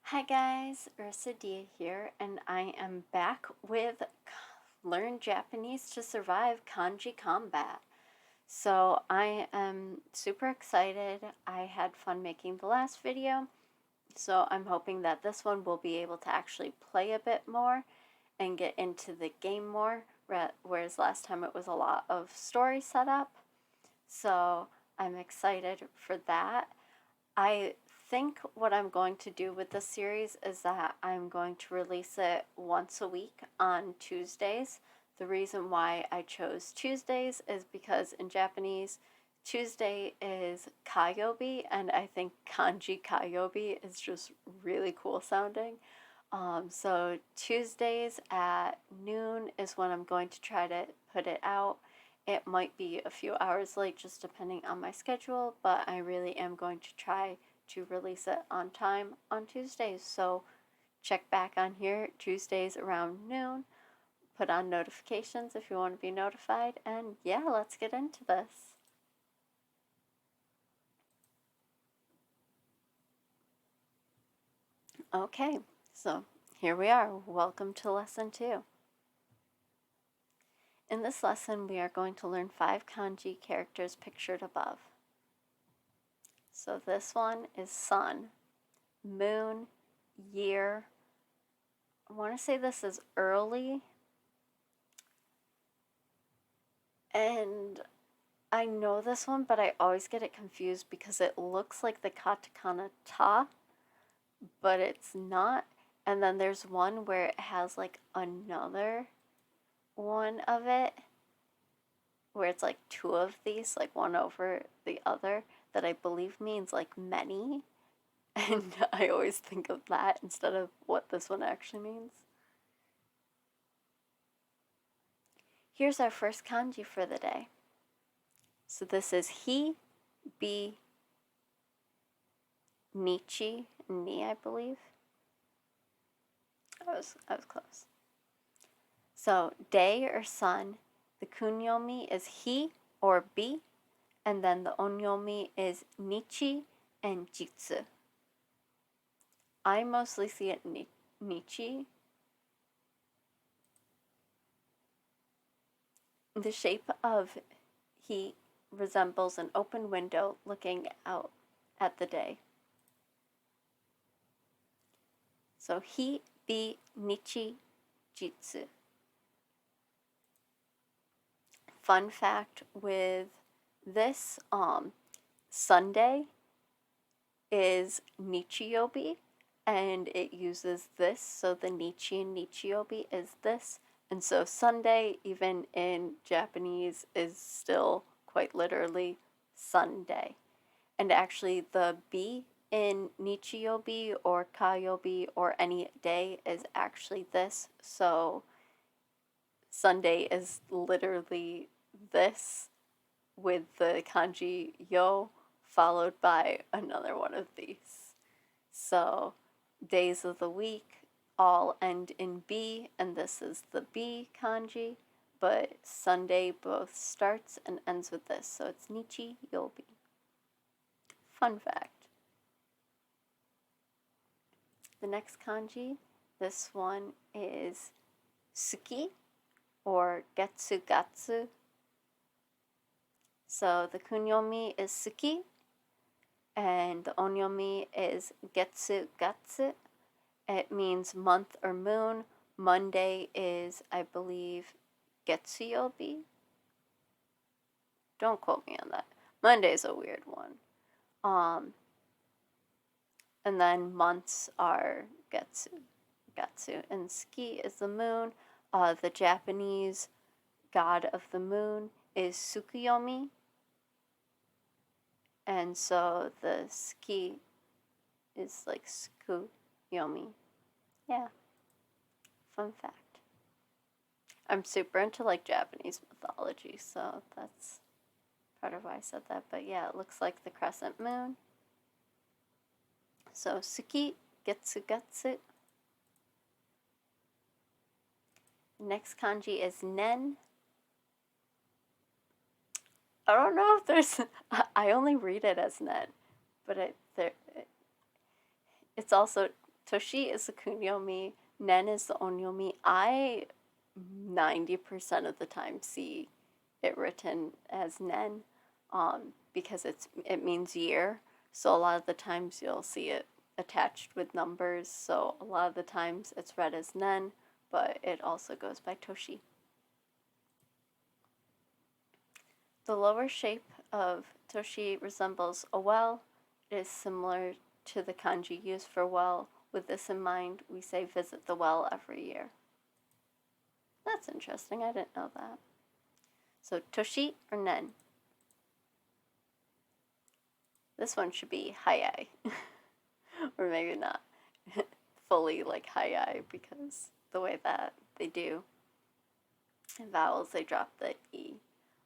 Hi guys, Ursa Dia here, and I am back with Learn Japanese to Survive Kanji Combat. So I am super excited. I had fun making the last video, so I'm hoping that this one will be able to actually play a bit more and get into the game more, whereas last time it was a lot of story setup. So I'm excited for that. I think what I'm going to do with this series is that I'm going to release it once a week on Tuesdays. The reason why I chose Tuesdays is because in Japanese, Tuesday is Kayobi, and I think Kanji Kayobi is just really cool sounding. So Tuesdays at noon is when I'm going to try to put it out. It might be a few hours late just depending on my schedule, but I really am going to try to release it on time on Tuesdays. So check back on here Tuesdays around noon. Put on notifications if you want to be notified. And yeah, let's get into this. Okay, so here we are. Welcome to lesson 2. In this lesson, we are going to learn 5 kanji characters pictured above. So this one is sun, moon, year. I want to say this is early. And I know this one, but I always get it confused because it looks like the katakana ta, but it's not. And then there's one where it has like another one of it, where it's like two of these, like one over the other, that I believe means like many. And I always think of that instead of what this one actually means. Here's our first kanji for the day. So this is he, be, nichi, ni, I believe. I was close. So day or sun, the kunyomi is he or be, and then the onyomi is nichi and jitsu. I mostly see it nichi. The shape of he resembles an open window looking out at the day. So he, be, nichi, jitsu. Fun fact with this, Sunday is Nichiobi, and it uses this, so the Nichi and Nichiobi is this, and so Sunday, even in Japanese, is still quite literally Sunday. And actually, the bi in Nichiobi or Kayobi or any day is actually this, so Sunday is literally this with the kanji yo followed by another one of these. So days of the week all end in B, and this is the B kanji, but Sunday both starts and ends with this, so it's Nichi Yobi. Fun fact. The next kanji, this one is Suki or Getsu Gatsu. So the kunyomi is Suki, and the onyomi is Getsu Gatsu. It means month or moon. Monday is, I believe, Getsuyobi. Don't quote me on that. Monday's a weird one. And then months are Gatsu. And Ski is the moon. The Japanese god of the moon is Tsukuyomi. And so the Ski is like Tsukuyomi. Yeah. Fun fact. I'm super into like Japanese mythology, so that's part of why I said that. But yeah, it looks like the crescent moon. So Suki, Getsu Gatsu. Next kanji is Nen. I don't know if there's. I only read it as Nen, but it's also, Toshi is the kunyomi, nen is the onyomi. I 90% of the time see it written as nen, because it means year. So a lot of the times you'll see it attached with numbers. So a lot of the times it's read as nen, but it also goes by Toshi. The lower shape of Toshi resembles a well. It is similar to the kanji used for well. With this in mind, we say visit the well every year. That's interesting. I didn't know that. So Toshi or nen? This one should be hayai. Or maybe not fully like hayai, because the way that they do in vowels, they drop the e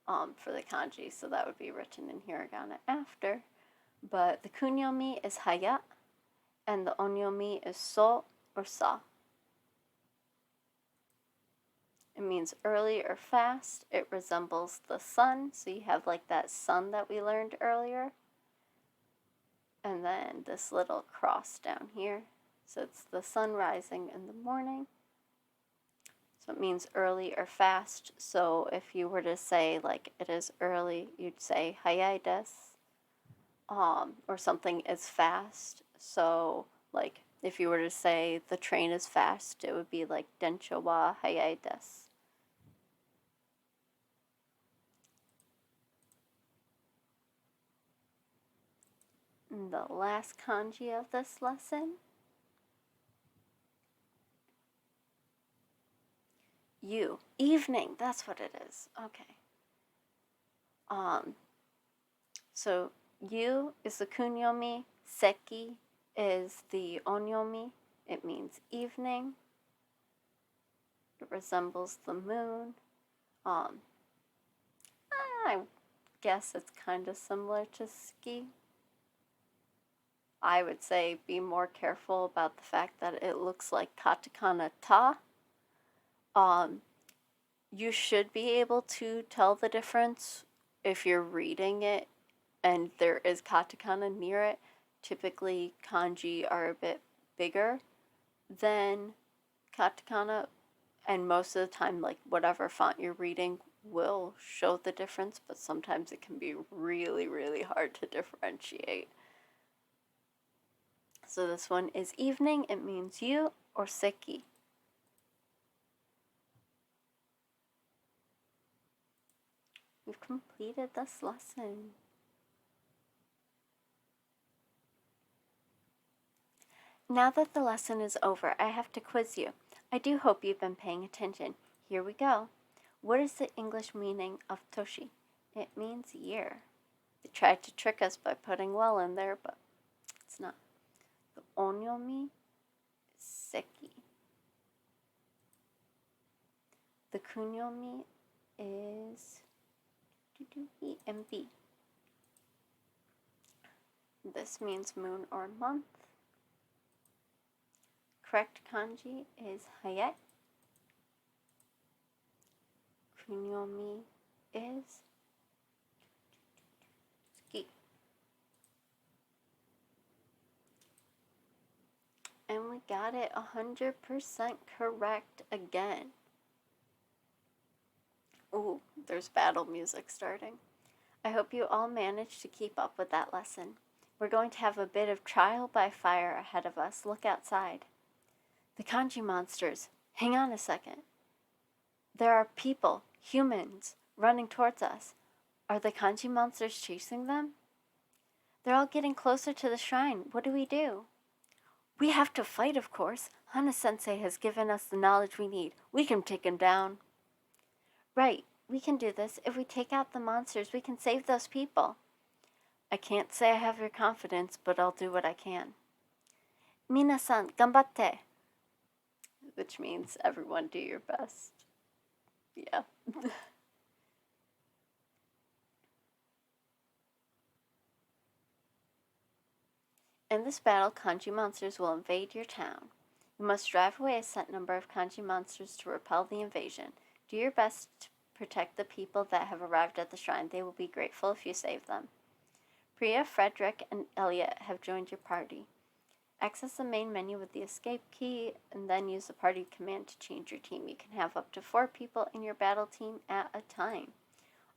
for the kanji, so that would be written in hiragana after. But the kunyomi is haya, and the onyomi is so or sa. It means early or fast. It resembles the sun, so you have like that sun that we learned earlier. And then this little cross down here. So it's the sun rising in the morning. So it means early or fast. So if you were to say like it is early, you'd say hayai desu. Or something is fast. So like if you were to say the train is fast, it would be like densha wa hayai desu. And the last kanji of this lesson, you. Evening, that's what it is. Okay. So you is the kunyomi, seki is the onyomi. It means evening. It resembles the moon. I guess it's kind of similar to ski. I would say be more careful about the fact that it looks like katakana ta. You should be able to tell the difference if you're reading it and there is katakana near it. Typically, kanji are a bit bigger than katakana, and most of the time, like whatever font you're reading will show the difference, but sometimes it can be really, really hard to differentiate. So this one is evening. It means you or seki. We've completed this lesson. Now that the lesson is over, I have to quiz you. I do hope you've been paying attention. Here we go. What is the English meaning of Toshi? It means year. They tried to trick us by putting well in there, but it's not. The onyomi is seki. The kunyomi is emb. This means moon or month. Correct kanji is hayai. Kunyomi is ski. And we got it 100% correct again. Ooh, there's battle music starting. I hope you all managed to keep up with that lesson. We're going to have a bit of trial by fire ahead of us. Look outside. The kanji monsters. Hang on a second. There are people, humans, running towards us. Are the kanji monsters chasing them? They're all getting closer to the shrine. What do? We have to fight, of course. Hana-sensei has given us the knowledge we need. We can take him down. Right, we can do this. If we take out the monsters, we can save those people. I can't say I have your confidence, but I'll do what I can. Minasan, ganbatte. Which means everyone do your best. Yeah. In this battle, kanji monsters will invade your town. You must drive away a set number of kanji monsters to repel the invasion. Do your best to protect the people that have arrived at the shrine. They will be grateful if you save them. Priya, Frederick, and Elliot have joined your party. Access the main menu with the escape key, and then use the party command to change your team. You can have up to 4 people in your battle team at a time.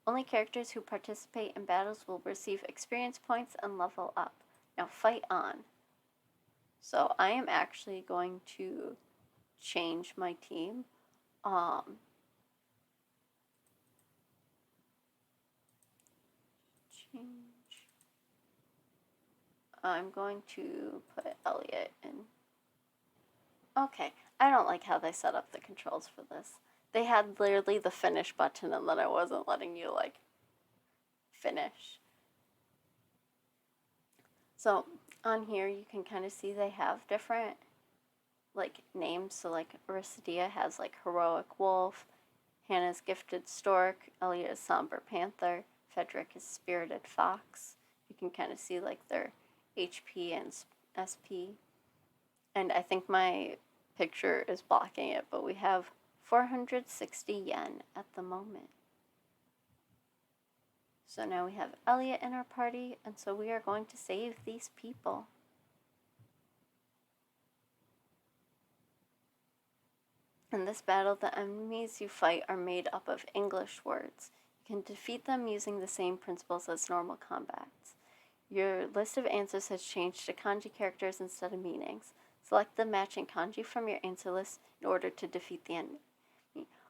Only characters who participate in battles will receive experience points and level up. Now fight on. So I am actually going to change my team. Change. I'm going to put Elliot in. Okay, I don't like how they set up the controls for this. They had literally the finish button and then I wasn't letting you like finish. So on here you can kind of see they have different like names. So like Aristidia has like Heroic Wolf, Hannah's Gifted Stork, Elliot is Somber Panther, Frederick is Spirited Fox. You can kind of see like their HP and SP. And I think my picture is blocking it, but we have 460 yen at the moment. So now we have Elliot in our party, and so we are going to save these people. In this battle, the enemies you fight are made up of English words. You can defeat them using the same principles as normal combats. Your list of answers has changed to kanji characters instead of meanings. Select the matching kanji from your answer list in order to defeat the enemy.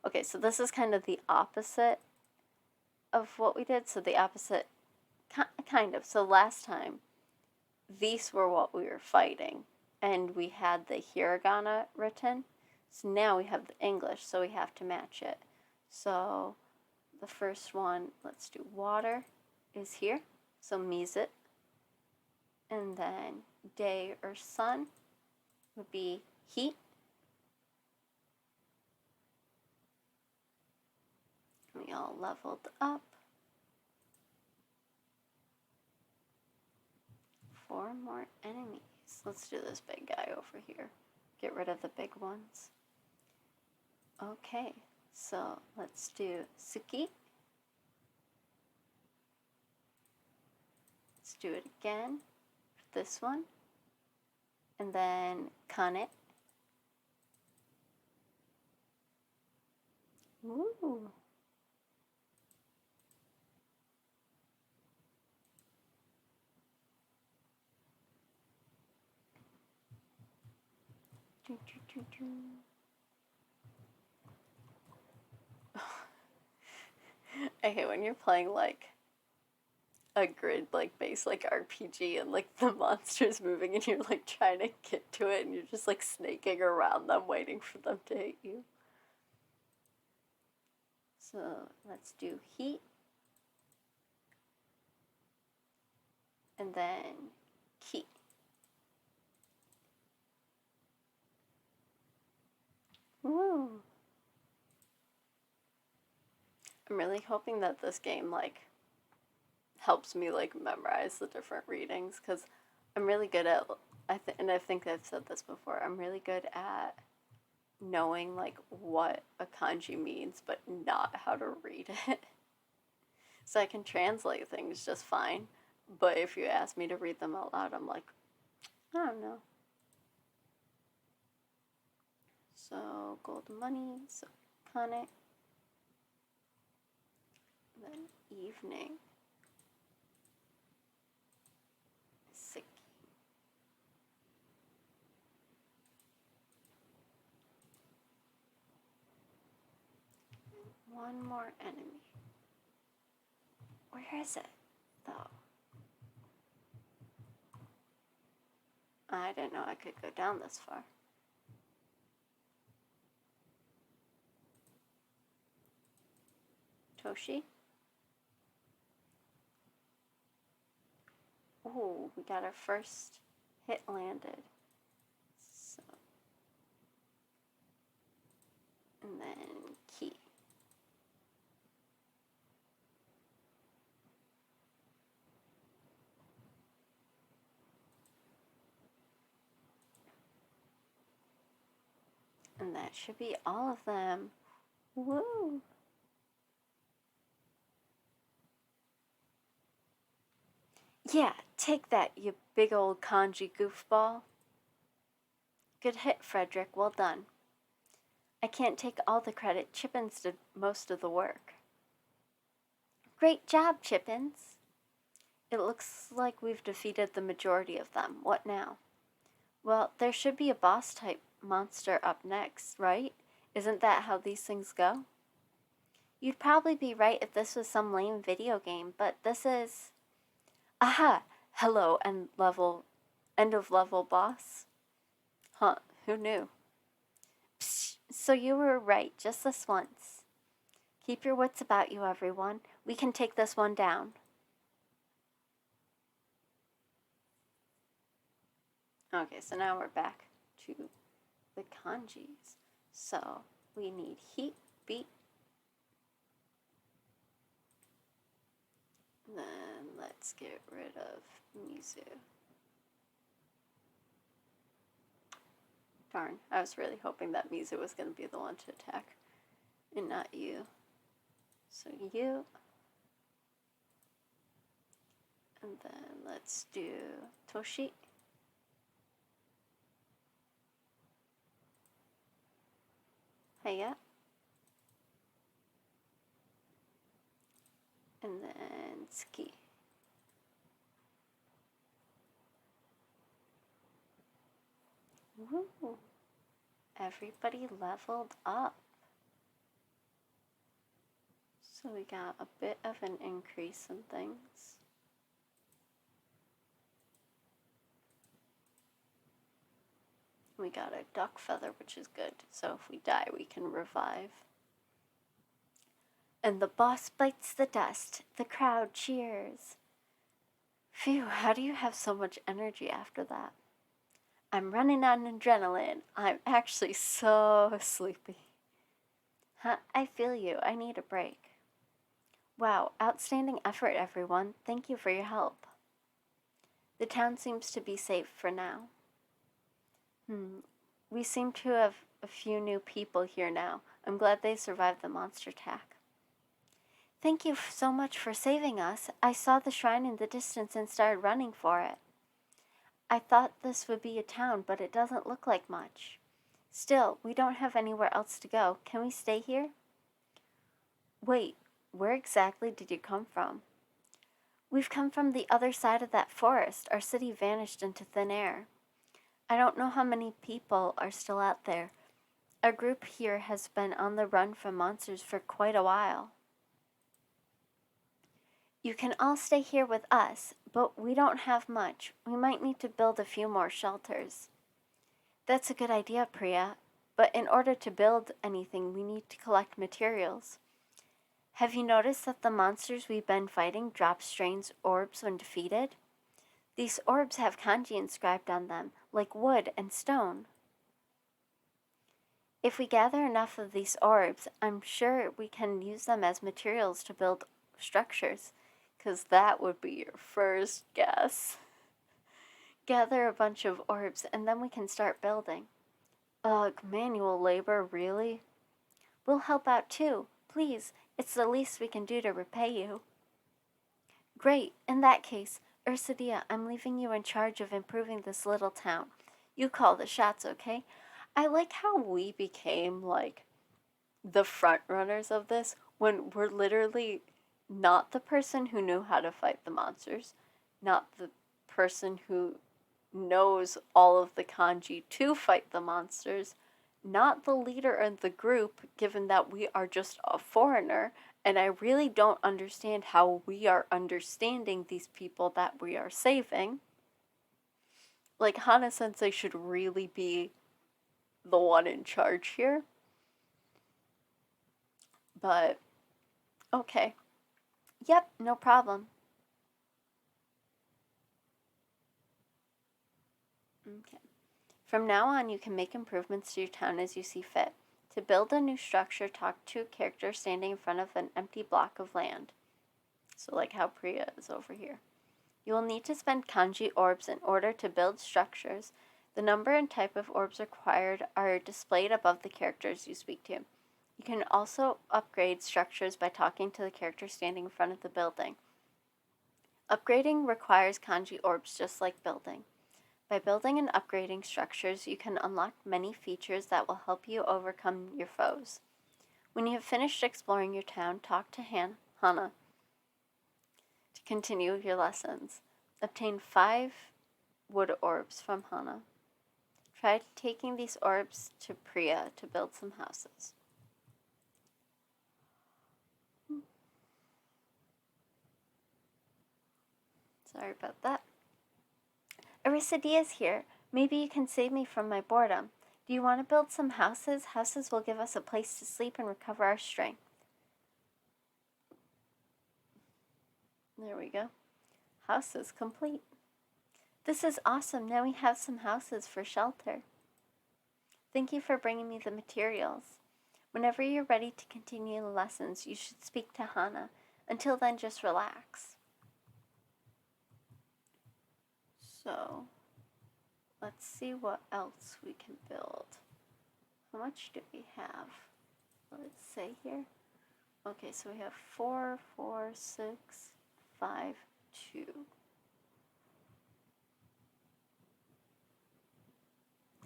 Okay, so this is kind of the opposite of what we did. So the opposite, kind of. So last time, these were what we were fighting, and we had the hiragana written. So now we have the English, so we have to match it. So the first one, let's do water, is here. So mizu. And then day or sun would be heat. We all leveled up. 4 more enemies. Let's do this big guy over here. Get rid of the big ones. Okay, so let's do Suki. Let's do it again for this one. And then Kane. Ooh. I hate when you're playing like a grid like based like RPG and like the monster's moving and you're like trying to get to it and you're just like snaking around them waiting for them to hit you. So let's do heat. And then ki. Woo. I'm really hoping that this game like helps me like memorize the different readings because I'm really good at and I think I've said this before. I'm really good at knowing like what a kanji means, but not how to read it. So I can translate things just fine, but if you ask me to read them out loud, I'm like, I don't know. So gold money, so Kane. Then evening. Siki. One more enemy. Where is it, though? I didn't know I could go down this far. Toshi? Ooh, we got our first hit landed. So, and then key. And that should be all of them. Woo! Yeah, take that, you big old kanji goofball. Good hit, Frederick. Well done. I can't take all the credit. Chippins did most of the work. Great job, Chippins. It looks like we've defeated the majority of them. What now? Well, there should be a boss-type monster up next, right? Isn't that how these things go? You'd probably be right if this was some lame video game, but this is... Aha! Hello, end of level boss. Huh, who knew? Psst, so you were right, just this once. Keep your wits about you, everyone. We can take this one down. Okay, so now we're back to the kanjis. So we need heat, beat. Then let's get rid of Mizu. Darn, I was really hoping that Mizu was going to be the one to attack and not you. So you. And then let's do Toshi. Hiya. And then Ski. Woo! Everybody leveled up. So we got a bit of an increase in things. We got a duck feather, which is good. So if we die, we can revive. And the boss bites the dust. The crowd cheers. Phew, how do you have so much energy after that? I'm running on adrenaline. I'm actually so sleepy. Huh, I feel you. I need a break. Wow, outstanding effort, everyone. Thank you for your help. The town seems to be safe for now. We seem to have a few new people here now. I'm glad they survived the monster attack. Thank you so much for saving us. I saw the shrine in the distance and started running for it. I thought this would be a town, but it doesn't look like much. Still, we don't have anywhere else to go. Can we stay here? Wait, where exactly did you come from? We've come from the other side of that forest. Our city vanished into thin air. I don't know how many people are still out there. Our group here has been on the run from monsters for quite a while. You can all stay here with us, but we don't have much. We might need to build a few more shelters. That's a good idea, Priya, but in order to build anything, we need to collect materials. Have you noticed that the monsters we've been fighting drop strange orbs when defeated? These orbs have kanji inscribed on them, like wood and stone. If we gather enough of these orbs, I'm sure we can use them as materials to build structures, because that would be your first guess. Gather a bunch of orbs, and then we can start building. Ugh, manual labor, really? We'll help out too. Please, it's the least we can do to repay you. Great, in that case, Ursadia, I'm leaving you in charge of improving this little town. You call the shots, okay? I like how we became, like, the front runners of this when we're literally not the person who knew how to fight the monsters, not the person who knows all of the kanji to fight the monsters, not the leader of the group, given that we are just a foreigner, and I really don't understand how we are understanding these people that we are saving. Like, Hana-sensei should really be the one in charge here. But, okay. Yep, no problem. Okay. From now on, you can make improvements to your town as you see fit. To build a new structure, talk to a character standing in front of an empty block of land. So like how Priya is over here. You will need to spend kanji orbs in order to build structures. The number and type of orbs required are displayed above the characters you speak to. You can also upgrade structures by talking to the character standing in front of the building. Upgrading requires kanji orbs just like building. By building and upgrading structures, you can unlock many features that will help you overcome your foes. When you have finished exploring your town, talk to Hana to continue your lessons. Obtain 5 wood orbs from Hana. Try taking these orbs to Priya to build some houses. Sorry about that. Arisadea is here. Maybe you can save me from my boredom. Do you want to build some houses? Houses will give us a place to sleep and recover our strength. There we go. House is complete. This is awesome. Now we have some houses for shelter. Thank you for bringing me the materials. Whenever you're ready to continue the lessons, you should speak to Hana. Until then, just relax. So, let's see what else we can build. How much do we have? Let's say here. Okay, so we have 4, 4, 6, 5, 2.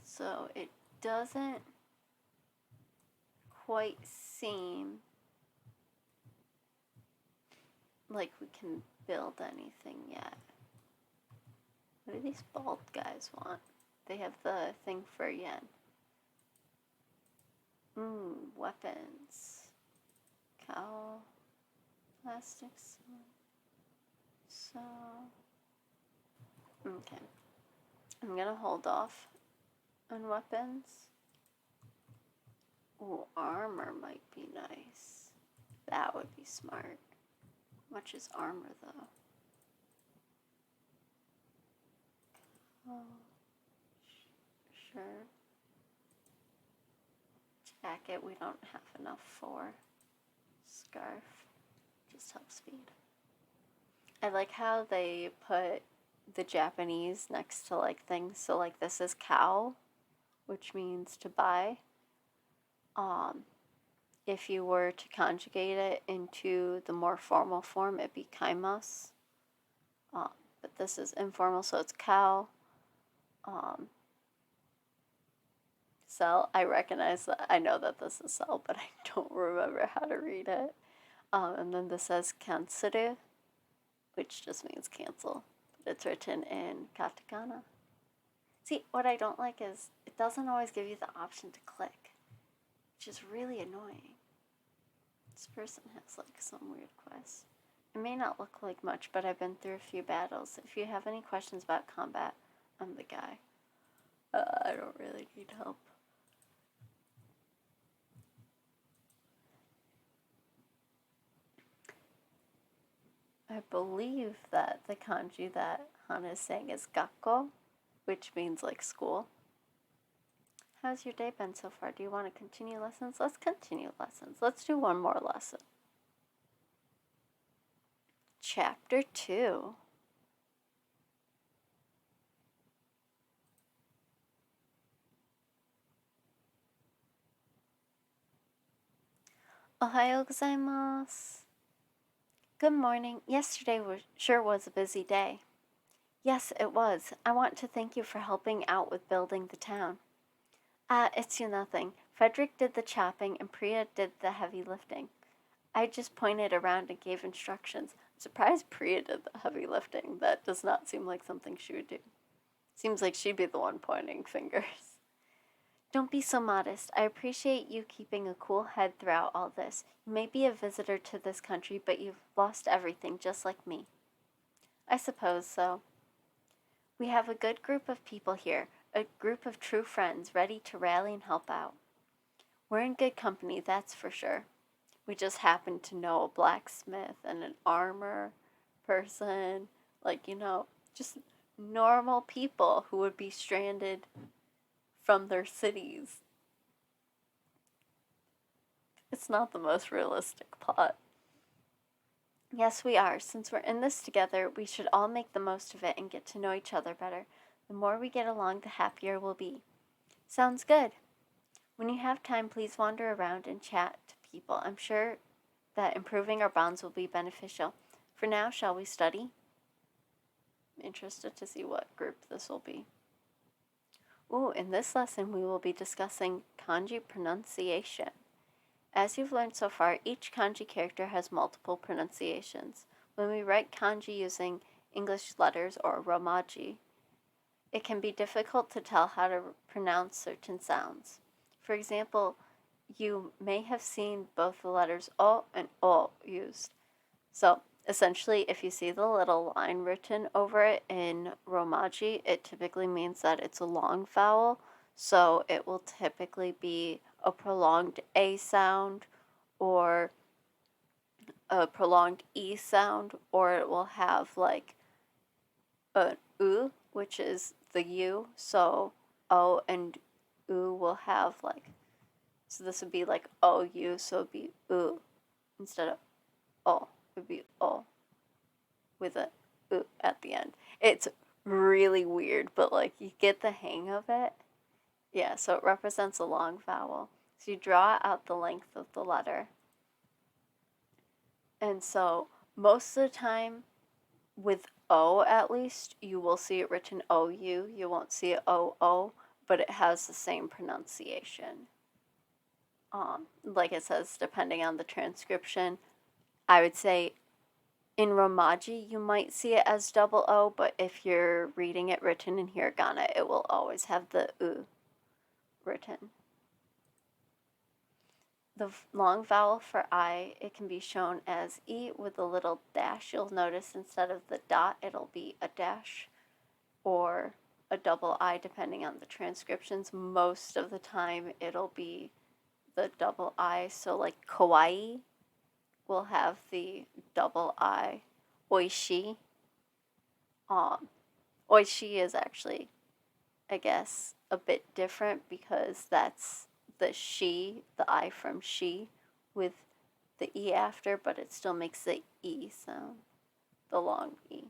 So it doesn't quite seem like we can build anything yet. What do these bald guys want? They have the thing for yen. Weapons. Cow. Plastics. So. Okay. I'm gonna hold off on weapons. Ooh, armor might be nice. That would be smart. How much is armor though? Oh, sure. Jacket we don't have enough for. Scarf just helps speed. I like how they put the Japanese next to like things. So like this is cow, which means to buy. If you were to conjugate it into the more formal form, it'd be kaimas. But this is informal, so it's cow. Sell, I recognize that. I know that this is sell, but I don't remember how to read it. And then this says kansuru, which just means cancel. But it's written in katakana. See, what I don't like is it doesn't always give you the option to click, which is really annoying. This person has like some weird quest. It may not look like much, but I've been through a few battles. If you have any questions about combat, I'm the guy. I don't really need help. I believe that the kanji that Hana is saying is gakko, which means like school. How's your day been so far? Do you want to continue lessons? Let's continue lessons. Let's do one more lesson. Chapter 2. Ohayo gozaimasu. Good morning. Yesterday sure was a busy day. Yes, it was. I want to thank you for helping out with building the town. It's nothing. Frederick did the chopping and Priya did the heavy lifting. I just pointed around and gave instructions. I'm surprised Priya did the heavy lifting. That does not seem like something she would do. Seems like she'd be the one pointing fingers. Don't be so modest. I appreciate you keeping a cool head throughout all this. You may be a visitor to this country, but you've lost everything just like me. I suppose so. We have a good group of people here, a group of true friends ready to rally and help out. We're in good company, that's for sure. We just happen to know a blacksmith and an armor person, just normal people who would be stranded from their cities. It's not the most realistic plot. Yes, we are. Since we're in this together, we should all make the most of it and get to know each other better. The more we get along, the happier we'll be. Sounds good. When you have time, please wander around and chat to people. I'm sure that improving our bonds will be beneficial. For now, shall we study? I'm interested to see what group this will be. Ooh, in this lesson we will be discussing kanji pronunciation. As you've learned so far, each kanji character has multiple pronunciations. When we write kanji using English letters or romaji, it can be difficult to tell how to pronounce certain sounds. For example, you may have seen both the letters O and O used. So essentially, if you see the little line written over it in romaji, it typically means that it's a long vowel. So it will typically be a prolonged A sound or a prolonged E sound, or it will have like an U, which is the U. So O and U will have like, so this would be like OU, so it would be U instead of O. It would be O with a U at the end. It's really weird, but like you get the hang of it. Yeah, so it represents a long vowel. So you draw out the length of the letter. And so most of the time, with O at least, you will see it written OU. You won't see it OO, but it has the same pronunciation. Like it says, depending on the transcription, I would say in romaji, you might see it as double O, but if you're reading it written in hiragana, it will always have the U written. The long vowel for I, it can be shown as E with a little dash. You'll notice instead of the dot, it'll be a dash or a double I, depending on the transcriptions. Most of the time, it'll be the double I. So, like kawaii will have the double I. Oishi. Oishi is actually, I guess, a bit different because that's the she, the I from she, with the E after, but it still makes the E sound, the long E.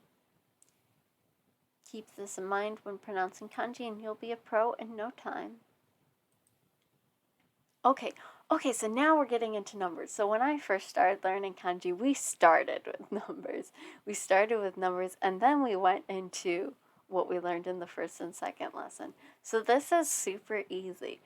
Keep this in mind when pronouncing kanji and you'll be a pro in no time. Okay, so now we're getting into numbers. So when I first started learning kanji, we started with numbers. And then we went into what we learned in the first and second lesson. So this is super easy.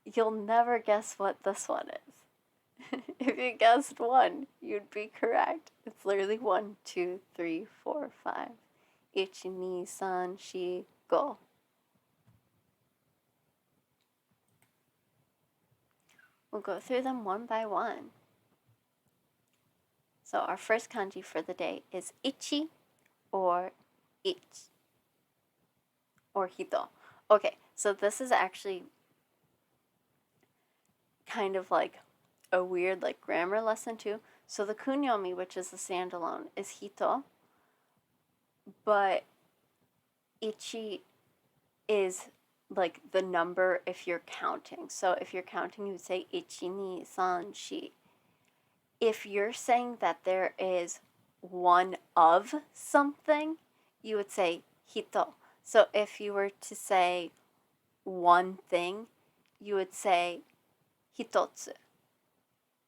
You'll never guess what this one is. If you guessed 1, you'd be correct. It's literally 1, 2, 3, 4, 5. 1, 2, 3, 4, 5. We'll go through them one by one. So our first kanji for the day is ichi or ich or hito. Okay, so this is actually kind of like a weird like grammar lesson too. So the kunyomi, which is the standalone, is hito, but ichi is like the number if you're counting. So if you're counting, you would say ichi, ni, san, shi. If you're saying that there is one of something, you would say hito. So if you were to say one thing, you would say hitotsu.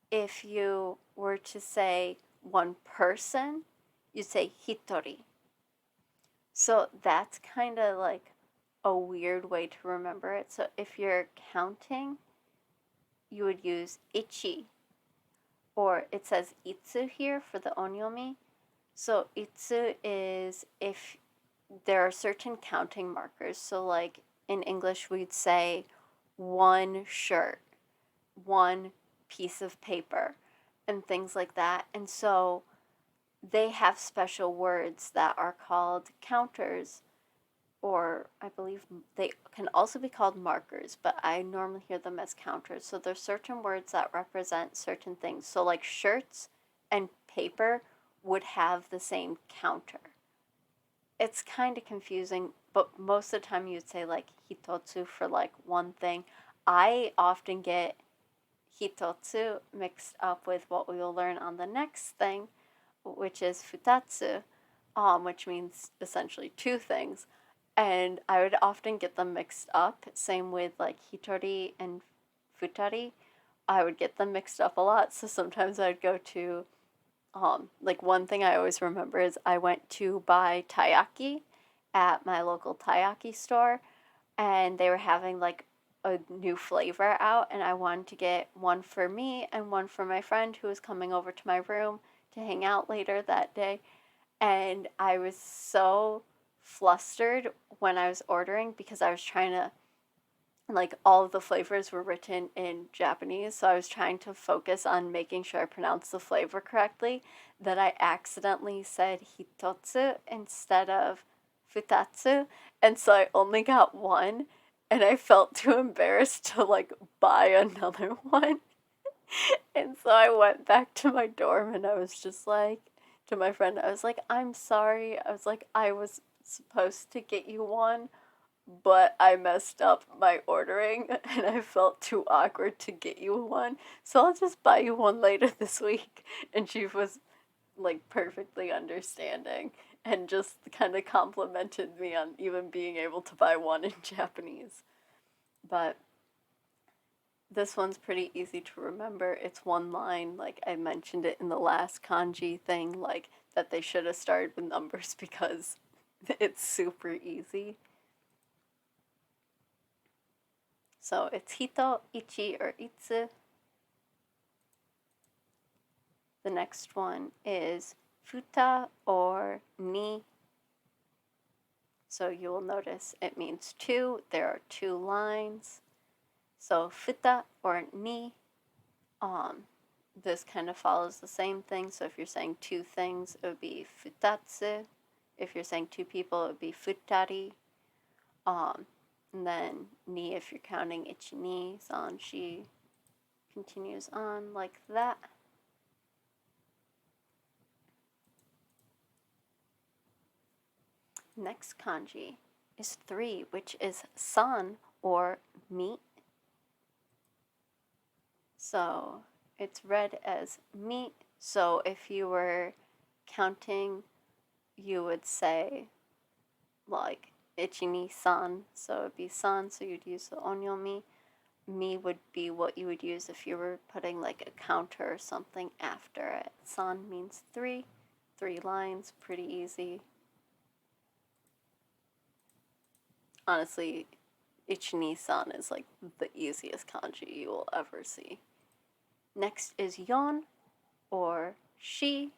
If you were to say one person, you'd say hitori. So that's kind of like a weird way to remember it. So if you're counting, you would use ichi. Or it says itsu here for the onyomi. So itsu is if there are certain counting markers. So like in English, we'd say one shirt, one piece of paper, and things like that. And so they have special words that are called counters, or I believe they can also be called markers, but I normally hear them as counters. So there's certain words that represent certain things. So like shirts and paper would have the same counter. It's kind of confusing, but most of the time you'd say like hitotsu for like one thing. I often get hitotsu mixed up with what we will learn on the next thing, which is futatsu, which means essentially 2 things. And I would often get them mixed up. Same with like hitori and futari. I would get them mixed up a lot. So sometimes I'd go to, like one thing I always remember is I went to buy taiyaki at my local taiyaki store and they were having like a new flavor out, and I wanted to get one for me and one for my friend who was coming over to my room to hang out later that day. And I was so flustered when I was ordering because I was trying to, like, all of the flavors were written in Japanese, so I was trying to focus on making sure I pronounced the flavor correctly, that I accidentally said hitotsu instead of futatsu, and so I only got one, and I felt too embarrassed to, like, buy another one. And so I went back to my dorm and I was just like, to my friend, I was like, I'm sorry. I was like, I was supposed to get you one, but I messed up my ordering and I felt too awkward to get you one. So I'll just buy you one later this week. And she was like perfectly understanding and just kind of complimented me on even being able to buy one in Japanese. But this one's pretty easy to remember. It's one line, like I mentioned it in the last kanji thing, like that they should have started with numbers because it's super easy. So it's hito, ichi, or itsu. The next one is futa or ni. So you will notice it means two. There are two lines. So futa or ni. This kind of follows the same thing. So if you're saying two things, it would be futatsu. If you're saying two people, it would be futari. And then ni if you're counting ichi, ni, san, shi, continues on like that. Next kanji is 3, which is san or meat. So it's read as meat. So if you were counting, you would say like ichi ni san. So it'd be san, so you'd use the onyomi. Mi would be what you would use if you were putting like a counter or something after it. San means 3 lines, pretty easy. Honestly, Ichi-ni-san is like the easiest kanji you will ever see. Next is yon or shi.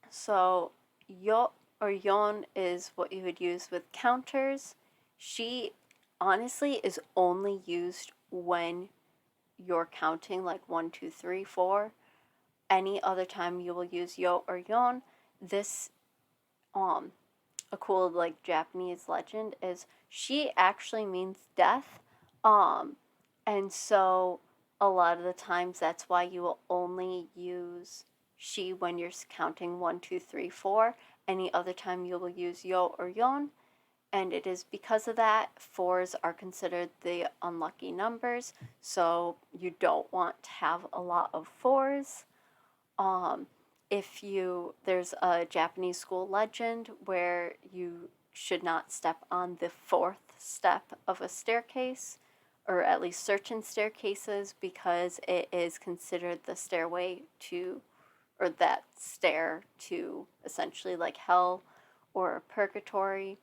So yo or yon is what you would use with counters. Shi honestly is only used when you're counting like 1, 2, 3, 4. Any other time you will use yo or yon. This a cool like Japanese legend is she actually means death. And so a lot of the times that's why you will only use she when you're counting 1, 2, 3, 4. Any other time you will use yo or yon. And it is because of that, 4s are considered the unlucky numbers. So you don't want to have a lot of 4s. There's a Japanese school legend where you should not step on the 4th step of a staircase, or at least certain staircases, because it is considered the stairway to, or that stair to essentially like hell or purgatory.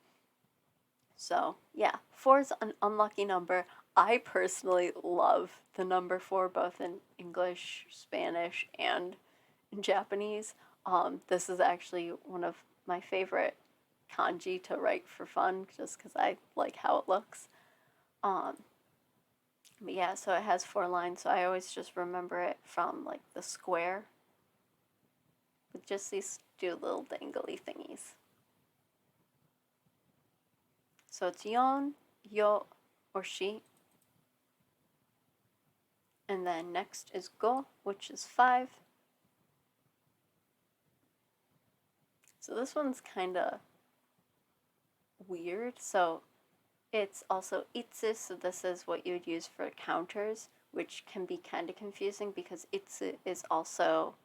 So yeah, 4 is an unlucky number. I personally love the number 4, both in English, Spanish, and in Japanese. This is actually one of my favorite kanji to write for fun, just because I like how it looks. But yeah, so it has 4 lines, so I always just remember it from like the square with just these two little dangly thingies. So it's yon, yo, or shi. And then next is go, which is 5. So this one's kind of weird. So it's also itsu, so this is what you would use for counters, which can be kind of confusing because itsu is also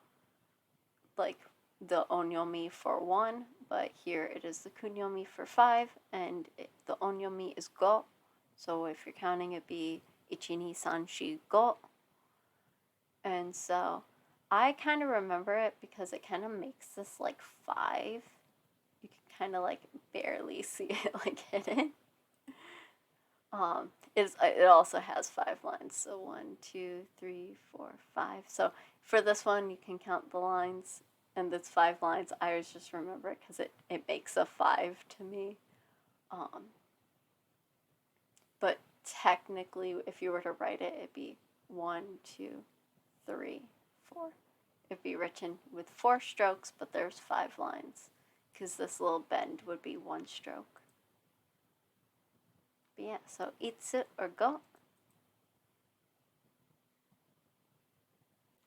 like the onyomi for 1, but here it is the kunyomi for 5, and the onyomi is go. So if you're counting, it'd be ichi, ni, san, shi, go. And so I kind of remember it because it kind of makes this like 5. You can kind of like barely see it like hidden. It also has 5 lines, so 1, 2, 3, 4, 5. So for this one, you can count the lines, and it's 5 lines. I always just remember it because it makes a 5 to me. But technically, if you were to write it, it'd be 1, 2, 3, 4. It'd be written with 4 strokes, but there's 5 lines, because this little bend would be 1 stroke. But yeah, so itsu or go.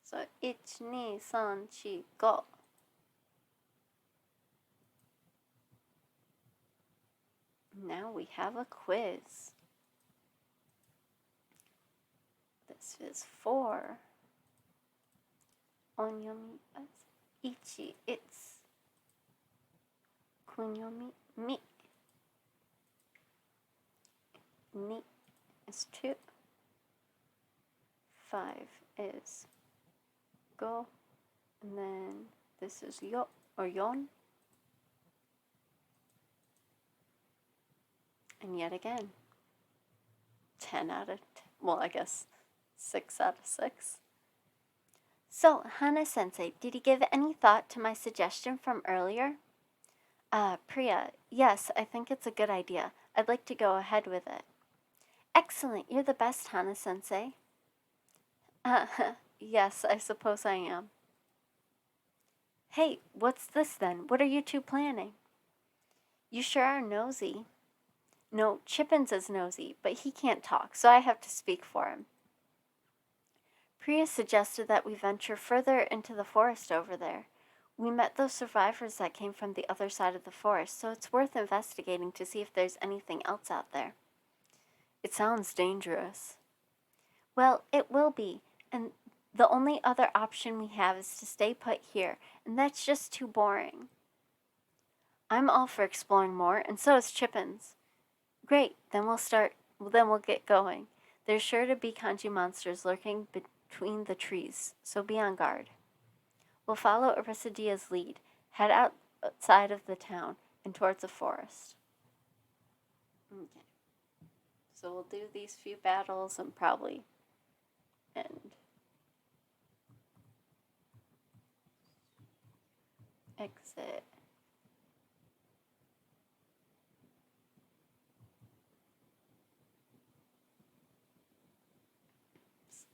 So 1, 2, 3, 4, 5. Now we have a quiz. This is 4. Onyomi as 1, it's. Kunyomi, mi. 2 is 2. 5 is go. And then this is yo or yon. And yet again, 10 out of 10. Well, I guess 6 out of 6. So, Hana-sensei, did you give any thought to my suggestion from earlier? Priya, yes, I think it's a good idea. I'd like to go ahead with it. Excellent, you're the best, Hana-sensei. Yes, I suppose I am. Hey, what's this then? What are you two planning? You sure are nosy. No, Chippins is nosy, but he can't talk, so I have to speak for him. Priya suggested that we venture further into the forest over there. We met those survivors that came from the other side of the forest, so it's worth investigating to see if there's anything else out there. It sounds dangerous. Well, it will be, and the only other option we have is to stay put here, and that's just too boring. I'm all for exploring more, and so is Chippins. Great, then we'll get going. There's sure to be kanji monsters lurking between the trees, so be on guard. We'll follow Arisidia's lead, head outside of the town and towards the forest. Okay. So we'll do these few battles and probably end. Exit.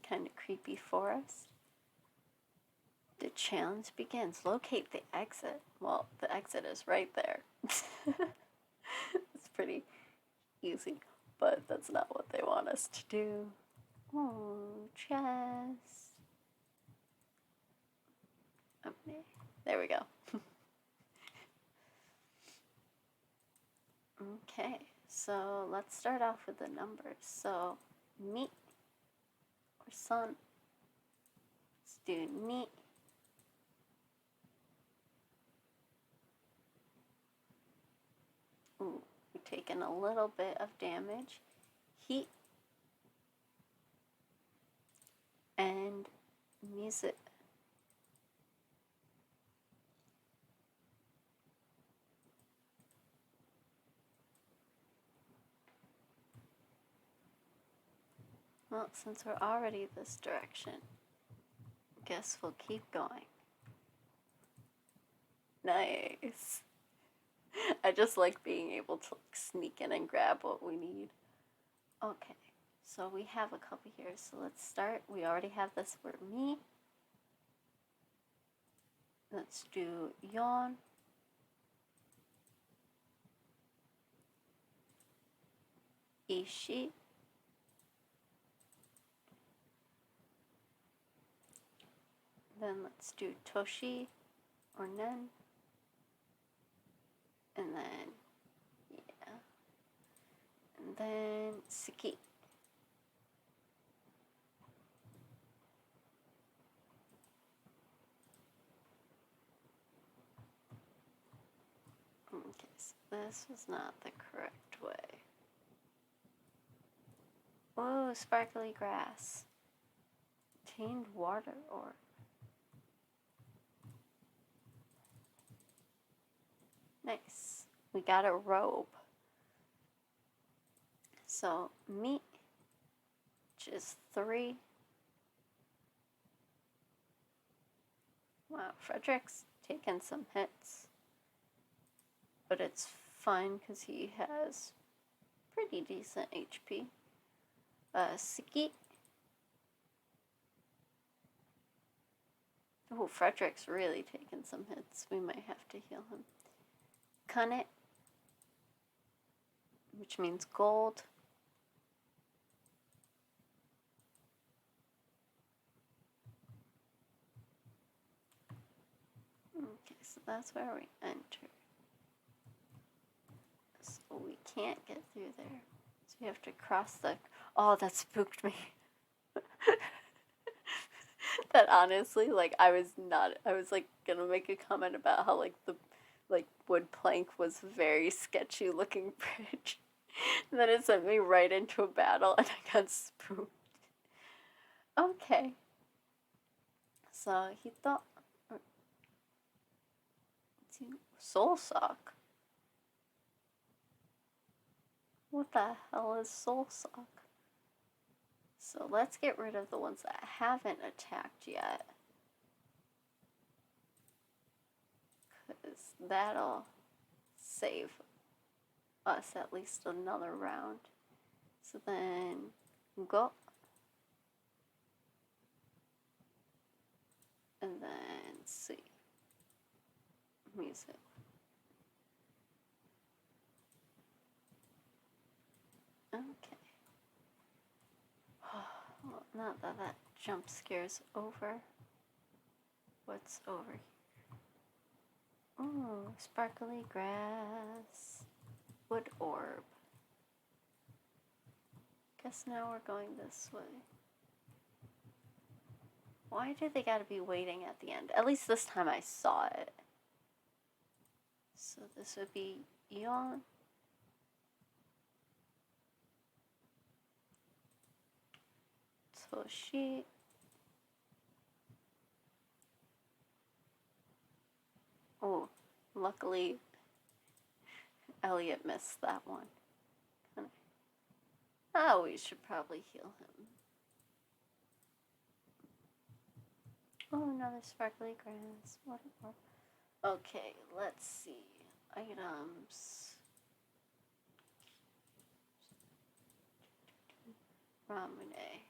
Kind of creepy forest. The challenge begins. Locate the exit. Well, the exit is right there. It's pretty easy, but that's not what they want us to do. Oh, chest. Okay, there we go. Okay, so let's start off with the numbers. So, mi or son. Let's do ni. Ooh, we've taken a little bit of damage. Heat and music. Well, since we're already this direction, guess we'll keep going. Nice. I just like being able to sneak in and grab what we need. Okay, so we have a couple here. So let's start. We already have this for me. Let's do yawn. Ishi. Then let's do toshi or nen. And then, yeah. And then suki. Okay, so this was not the correct way. Oh, sparkly grass. Tamed water orb. Nice. we got a robe. So meat, which is 3. Wow, Frederick's taken some hits. But it's fine because he has pretty decent HP. Siki. Oh, Frederick's really taken some hits. We might have to heal him. Kane, which means gold. Okay, so that's where we enter. So we can't get through there. So we have to cross the... Oh, that spooked me. That honestly, like, I was like gonna make a comment about how like the wood plank was very sketchy looking bridge. And then it sent me right into a battle and I got spooked. Okay. So he thought Soul Sock. What the hell is Soul Sock? So let's get rid of the ones that haven't attacked yet. Because that'll save us at least another round. So then go. And then see. Music. Okay. Well, not that that jump scare's over. What's over here? Ooh, sparkly grass. Wood orb. Guess now we're going this way. Why do they gotta be waiting at the end? At least this time I saw it. So this would be Eon. Toshi. Oh, luckily Elliot missed that one. Oh, we should probably heal him. Oh, another sparkly grass. Whatever. Okay, let's see. Items. Ramune.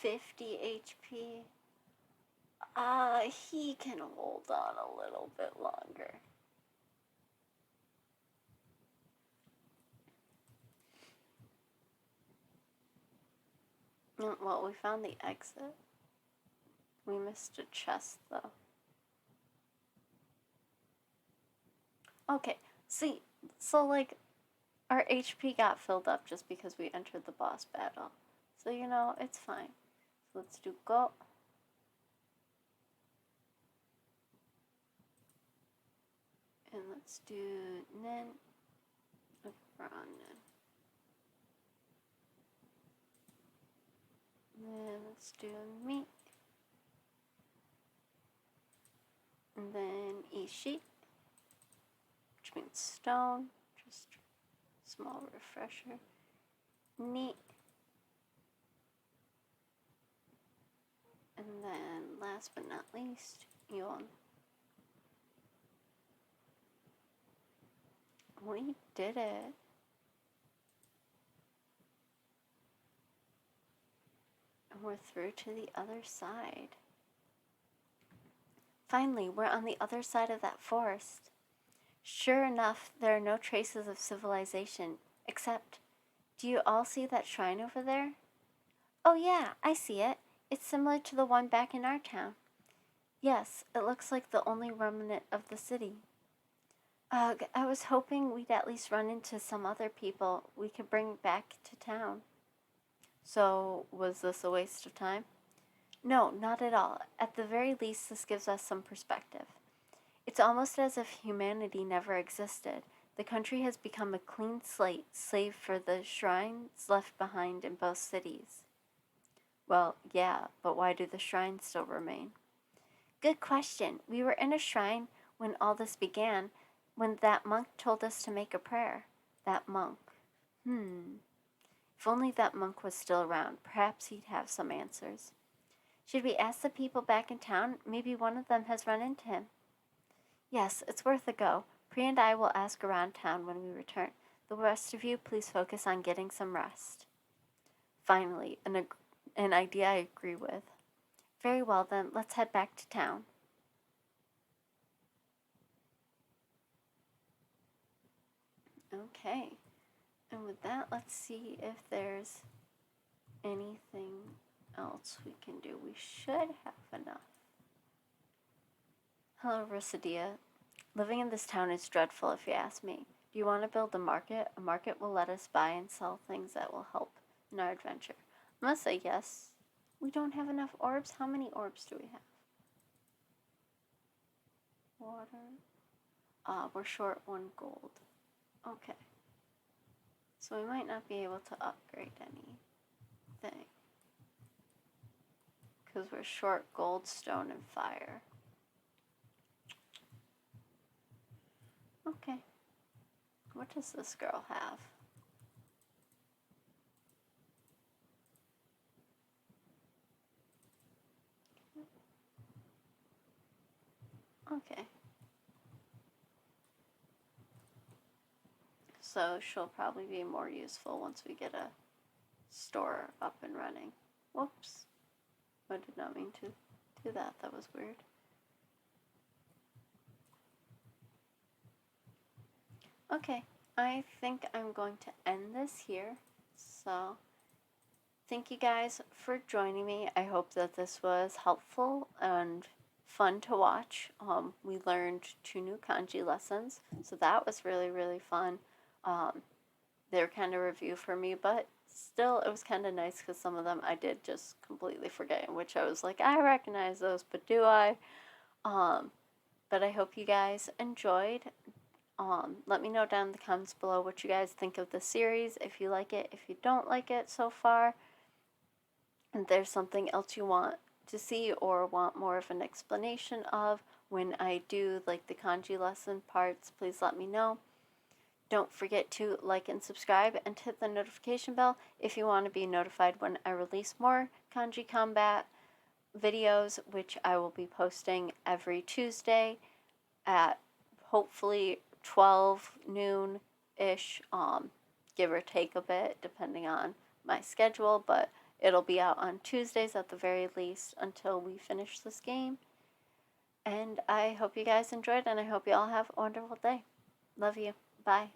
$50 HP. He can hold on a little bit longer. Well, we found the exit. We missed a chest, though. Okay, see, so, like, our HP got filled up just because we entered the boss battle. So, you know, it's fine. So let's do go. And let's do Nen. Look around Nen. And then let's do meat. And then Ishi, which means stone. Just small refresher. Neat. And then last but not least, Yon. We did it. And we're through to the other side. Finally, we're on the other side of that forest. Sure enough, there are no traces of civilization, except, do you all see that shrine over there? Oh yeah, I see it. It's similar to the one back in our town. Yes, it looks like the only remnant of the city. Ugh, I was hoping we'd at least run into some other people we could bring back to town. So, was this a waste of time? No, not at all. At the very least, this gives us some perspective. It's almost as if humanity never existed. The country has become a clean slate, save for the shrines left behind in both cities. Well, yeah, but why do the shrines still remain? Good question. We were in a shrine when all this began, when that monk told us to make a prayer. That monk. If only that monk was still around, perhaps he'd have some answers. Should we ask the people back in town? Maybe one of them has run into him. Yes, it's worth a go. Pri and I will ask around town when we return. The rest of you, please focus on getting some rest. Finally, an idea I agree with. Very well then, let's head back to town. Okay, and with that, let's see if there's anything else we can do. We should have enough. Hello, Risidia. Living in this town is dreadful if you ask me. Do you want to build a market? A market will let us buy and sell things that will help in our adventure. I must say yes. We don't have enough orbs. How many orbs do we have? Water. We're short 1 gold. Okay. So we might not be able to upgrade anything. Because we're short gold, stone, and fire. Okay. What does this girl have? Okay. So she'll probably be more useful once we get a store up and running. Whoops. I did not mean to do that. That was weird. Okay, I think I'm going to end this here. So, thank you guys for joining me. I hope that this was helpful and fun to watch. We learned 2 new kanji lessons, so that was really, really fun. They were kind of review for me, but still, it was kind of nice because some of them I did just completely forget, in which I was like, I recognize those, but do I? But I hope you guys enjoyed. Let me know down in the comments below what you guys think of the series, if you like it, if you don't like it so far, and there's something else you want to see or want more of an explanation of when I do like the kanji lesson parts, please let me know. Don't forget to like and subscribe and hit the notification bell if you want to be notified when I release more kanji combat videos, which I will be posting every Tuesday at hopefully 12 noon-ish, give or take a bit, depending on my schedule, but it'll be out on Tuesdays at the very least until we finish this game. And I hope you guys enjoyed, and I hope you all have a wonderful day. Love you. Bye.